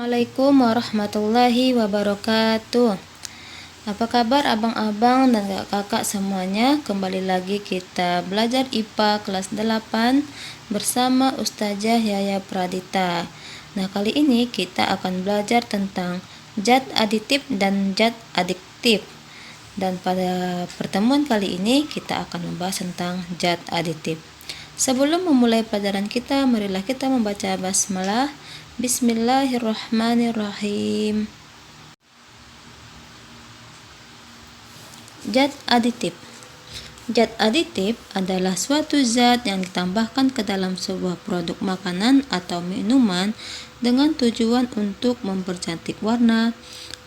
Assalamualaikum warahmatullahi wabarakatuh. Apa kabar abang-abang dan kakak semuanya? Kembali lagi kita belajar IPA kelas 8 bersama Ustazah Yaya Pradita. Nah, kali ini kita akan belajar tentang zat aditif dan zat adiktif. Dan pada pertemuan kali ini kita akan membahas tentang zat aditif. Sebelum memulai pelajaran kita, marilah kita membaca basmalah. Bismillahirrahmanirrahim. Zat aditif. Zat aditif adalah suatu zat yang ditambahkan ke dalam sebuah produk makanan atau minuman dengan tujuan untuk mempercantik warna,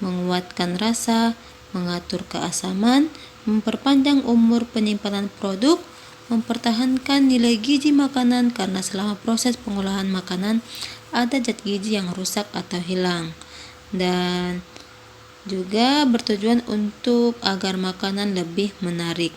menguatkan rasa, mengatur keasaman, memperpanjang umur penyimpanan produk, mempertahankan nilai gizi makanan karena selama proses pengolahan makanan ada zat gizi yang rusak atau hilang, dan juga bertujuan untuk agar makanan lebih menarik.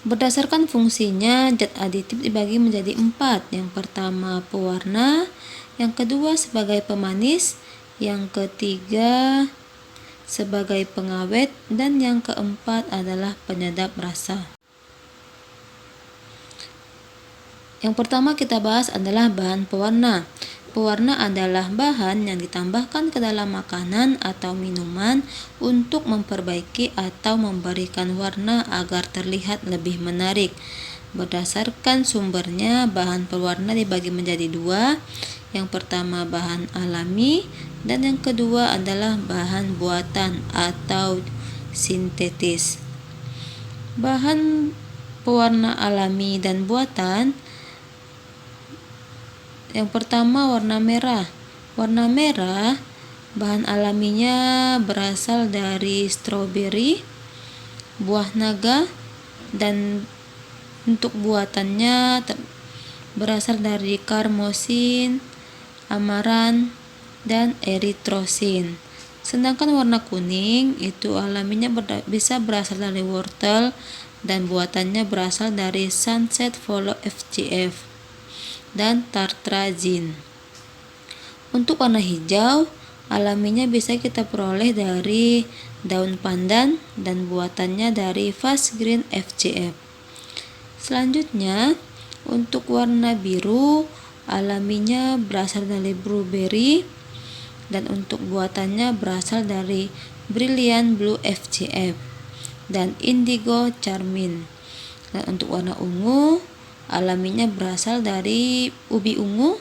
Berdasarkan fungsinya, zat aditif dibagi menjadi 4. Yang pertama pewarna, yang kedua sebagai pemanis, yang ketiga sebagai pengawet, dan yang keempat adalah penyedap rasa. Yang pertama kita bahas adalah bahan pewarna. Pewarna adalah bahan yang ditambahkan ke dalam makanan atau minuman untuk memperbaiki atau memberikan warna agar terlihat lebih menarik. Berdasarkan sumbernya, bahan pewarna dibagi menjadi 2. Yang pertama bahan alami, dan yang kedua adalah bahan buatan atau sintetis. Bahan pewarna alami dan buatan. Yang pertama warna merah. Warna merah bahan alaminya berasal dari stroberi, buah naga, dan untuk buatannya berasal dari karmosin, amaran, dan eritrosin. Sedangkan warna kuning itu alaminya bisa berasal dari wortel dan buatannya berasal dari sunset follow FGF dan tartrazin. Untuk warna hijau, alaminya bisa kita peroleh dari daun pandan dan buatannya dari fast green FGF. Selanjutnya, untuk warna biru, alaminya berasal dari blueberry dan untuk buatannya berasal dari brilliant blue FGF dan indigo carmine. Dan untuk warna ungu, alaminya berasal dari ubi ungu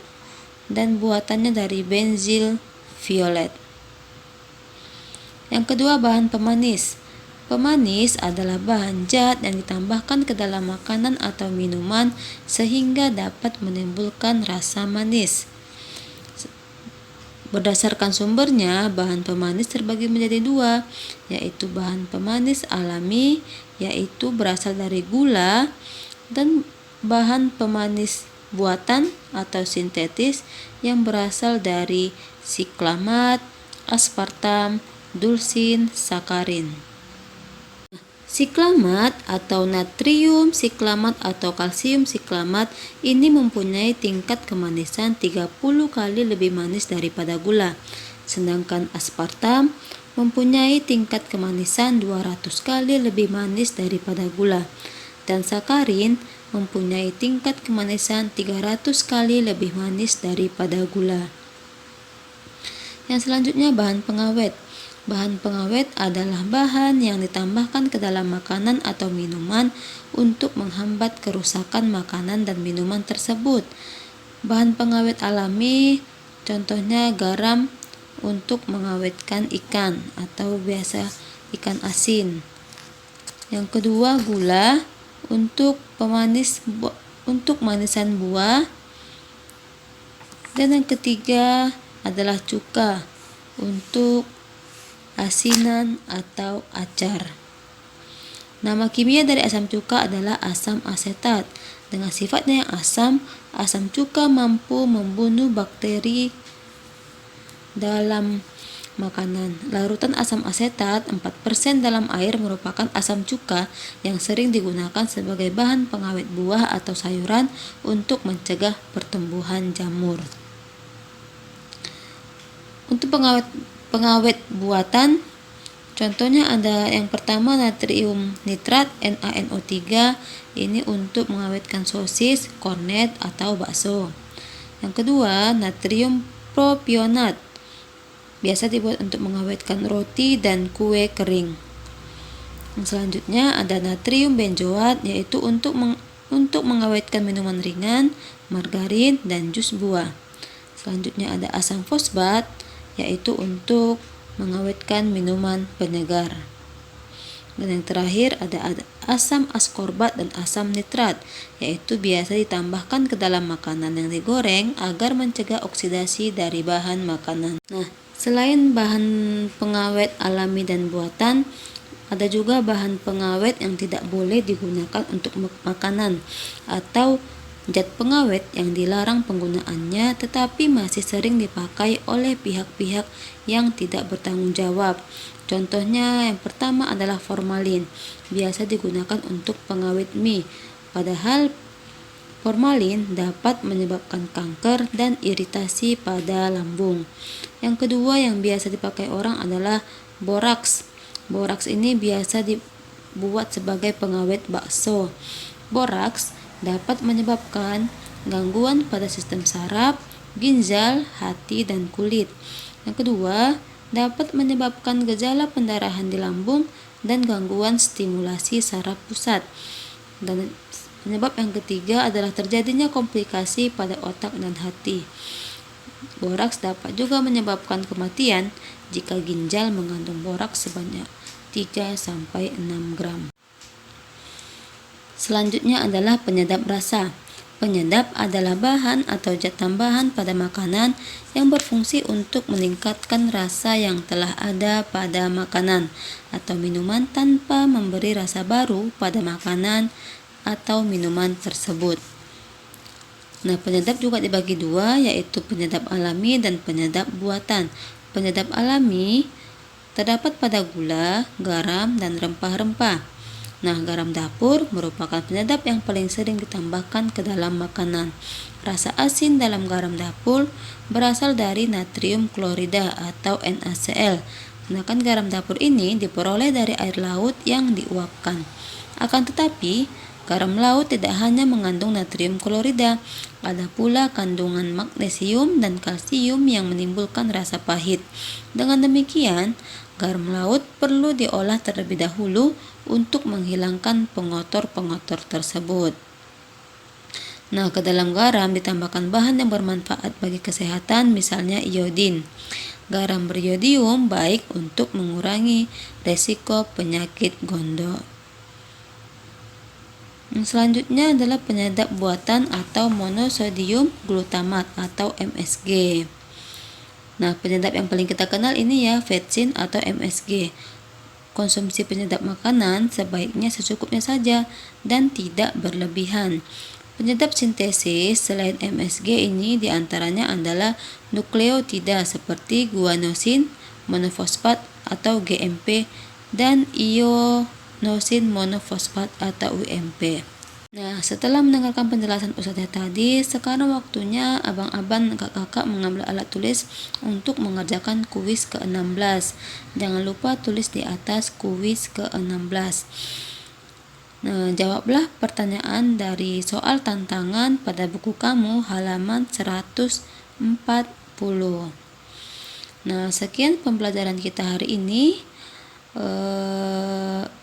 dan buatannya dari benzyl violet. Yang kedua bahan pemanis. Pemanis adalah bahan zat yang ditambahkan ke dalam makanan atau minuman sehingga dapat menimbulkan rasa manis. Berdasarkan sumbernya, bahan pemanis terbagi menjadi 2, yaitu bahan pemanis alami, yaitu berasal dari gula, dan bahan pemanis buatan atau sintetis yang berasal dari siklamat, aspartam, dulsin, sakarin. Siklamat atau natrium siklamat atau kalsium siklamat ini mempunyai tingkat kemanisan 30 kali lebih manis daripada gula. Sedangkan aspartam mempunyai tingkat kemanisan 200 kali lebih manis daripada gula. Dan sakarin mempunyai tingkat kemanisan 300 kali lebih manis daripada gula. Yang selanjutnya bahan pengawet. Bahan pengawet adalah bahan yang ditambahkan ke dalam makanan atau minuman untuk menghambat kerusakan makanan dan minuman tersebut. Bahan pengawet alami contohnya garam untuk mengawetkan ikan atau biasa ikan asin. Yang kedua gula untuk manisan buah, dan yang ketiga adalah cuka untuk asinan atau acar. Nama kimia dari asam cuka adalah asam asetat. Dengan sifatnya yang asam cuka mampu membunuh bakteri dalam makanan. Larutan asam asetat 4% dalam air merupakan asam cuka yang sering digunakan sebagai bahan pengawet buah atau sayuran untuk mencegah pertumbuhan jamur. Untuk pengawet buatan, contohnya ada yang pertama natrium nitrat NaNO3, ini untuk mengawetkan sosis, kornet atau bakso. Yang kedua, natrium propionat, biasa dibuat untuk mengawetkan roti dan kue kering. Yang selanjutnya ada natrium benzoat, yaitu untuk mengawetkan minuman ringan, margarin, dan jus buah. Selanjutnya ada asam fosfat, yaitu untuk mengawetkan minuman penyegar. Dan yang terakhir ada asam askorbat dan asam nitrat, yaitu biasa ditambahkan ke dalam makanan yang digoreng agar mencegah oksidasi dari bahan makanan. Nah, selain bahan pengawet alami dan buatan, ada juga bahan pengawet yang tidak boleh digunakan untuk makanan atau zat pengawet yang dilarang penggunaannya tetapi masih sering dipakai oleh pihak-pihak yang tidak bertanggung jawab. Contohnya yang pertama adalah formalin, biasa digunakan untuk pengawet mie, padahal formalin dapat menyebabkan kanker dan iritasi pada lambung. Yang kedua yang biasa dipakai orang adalah boraks. Boraks ini biasa dibuat sebagai pengawet bakso. Boraks dapat menyebabkan gangguan pada sistem saraf, ginjal, hati, dan kulit. Yang kedua, dapat menyebabkan gejala pendarahan di lambung dan gangguan stimulasi saraf pusat. Dan penyebab yang ketiga adalah terjadinya komplikasi pada otak dan hati. Boraks dapat juga menyebabkan kematian jika ginjal mengandung boraks sebanyak 3-6 gram. Selanjutnya adalah penyedap rasa. Penyedap adalah bahan atau zat tambahan pada makanan yang berfungsi untuk meningkatkan rasa yang telah ada pada makanan atau minuman tanpa memberi rasa baru pada makanan atau minuman tersebut. Nah, penyedap juga dibagi dua, yaitu penyedap alami dan penyedap buatan. Penyedap alami terdapat pada gula, garam, dan rempah-rempah. Nah, garam dapur merupakan penyedap yang paling sering ditambahkan ke dalam makanan. Rasa asin dalam garam dapur berasal dari natrium klorida atau NaCl. Sedangkan garam dapur ini diperoleh dari air laut yang diuapkan. Akan tetapi, garam laut tidak hanya mengandung natrium klorida, ada pula kandungan magnesium dan kalsium yang menimbulkan rasa pahit. Dengan demikian, garam laut perlu diolah terlebih dahulu untuk menghilangkan pengotor-pengotor tersebut. Nah, ke dalam garam ditambahkan bahan yang bermanfaat bagi kesehatan, misalnya iodin. Garam beriodium baik untuk mengurangi resiko penyakit gondok. Selanjutnya adalah penyedap buatan atau monosodium glutamat atau MSG. Nah, penyedap yang paling kita kenal ini ya, vetsin atau MSG. Konsumsi penyedap makanan sebaiknya secukupnya saja dan tidak berlebihan. Penyedap sintesis selain MSG ini diantaranya adalah nukleotida seperti guanosin, monofosfat atau GMP, dan ianosin monofosfat atau UMP. Nah, setelah mendengarkan penjelasan Ustazah tadi, sekarang waktunya abang-abang kakak-kakak mengambil alat tulis untuk mengerjakan kuis ke-16. Jangan lupa tulis di atas kuis ke-16. Nah, jawablah pertanyaan dari soal tantangan pada buku kamu halaman 140. Nah, sekian pembelajaran kita hari ini.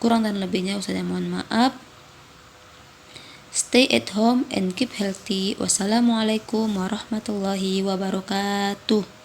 Kurang dan lebihnya Ustazah mohon maaf. Stay at home and keep healthy. Wassalamualaikum warahmatullahi wabarakatuh.